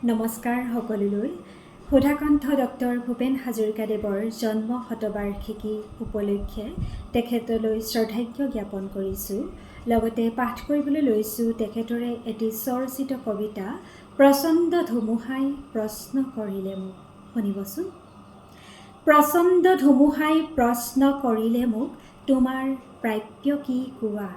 নমস্কাৰ সকলোলৈ। সুধাকণ্ঠ ডক্টৰ ভূপেন হাজৰিকাদেৱৰ জন্ম শতবাৰ্ষিকী উপলক্ষে তেখেতলৈ শ্ৰদ্ধাৰ্ঘ্য জ্ঞাপন কৰিছোঁ। লগতে পাঠ কৰিবলৈ লৈছোঁ তেখেতৰে এটি স্বৰচিত কবিতা, প্ৰচণ্ড ধুমুহাই প্ৰশ্ন কৰিলে মোক। শুনিবচোন। প্ৰচণ্ড ধুমুহাই প্ৰশ্ন কৰিলে মোক, তোমাৰ প্ৰাপ্য কি কোৱা?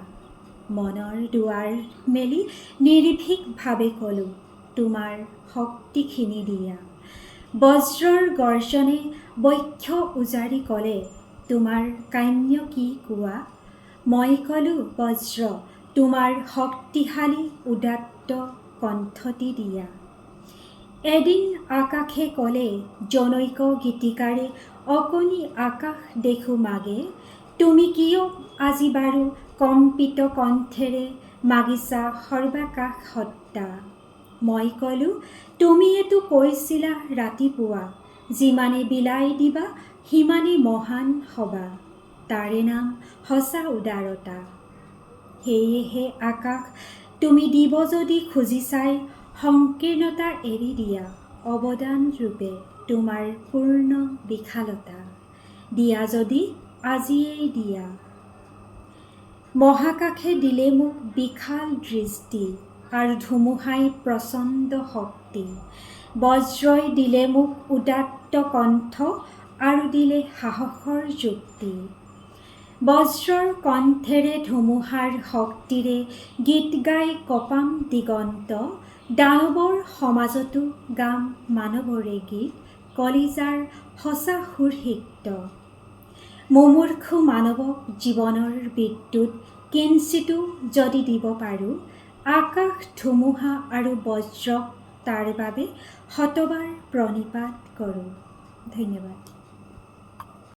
মনৰ দুৱাৰ মেলি নিৰ্ভীকভাৱে ক'লোঁ, তোমাৰ শক্তিখিনি দিয়া। বজ্ৰৰ গৰ্জনে বক্ষ উজাৰি ক'লে, তোমাৰ কাম্য কি কোৱা? মই ক'লোঁ, বজ্ৰ তোমাৰ শক্তিশালী উদাত্ত কণ্ঠটি দিয়া। এদিন আকাশে ক'লে, জনৈক গীতিকাৰে, অকণি আকাশ দেখোঁ মাগে, তুমি কিয় আজি বাৰু কম্পিত কণ্ঠেৰে মাগিছা সৰ্বাকাশ সত্তা? মই ক'লোঁ, তুমিয়েতো কৈছিলা ৰাতিপুৱা, যিমানে বিলাই দিবা সিমানে মহান হবা, তাৰে নাম সঁচা উদাৰতা। সেয়েহে আকাশ, তুমি দিব যদি খুজিছাই সংকীৰ্ণতা এৰি দিয়া, অৱদান ৰূপে তোমাৰ পূৰ্ণ বিশালতা। দিয়া যদি আজিয়েই দিয়া। মহাকাশে দিলে মোক বিশাল দৃষ্টি, আৰু ধুমুহাই প্ৰচণ্ড শক্তি। বজ্ৰই দিলে মোক উদাত্ত কণ্ঠ, আৰু দিলে সাহসৰ যুক্তি। বজ্ৰৰ কণ্ঠেৰে ধুমুহাৰ শক্তিৰে গীত গাই কঁপাম দিগন্ত, দানৱৰ সমাজতো গাম মানৱৰে গীত, কলিজাৰ সঁচা সুৰসিক্ত। মুমূৰ্ষু মানৱক জীৱনৰ বিদ্যুৎ কিঞ্চিতো যদি দিব পাৰোঁ, আকাশ ধুমুহা আৰু বজ্ৰক তাৰ বাবে শতবাৰ প্ৰণিপাত কৰোঁ। ধন্যবাদ।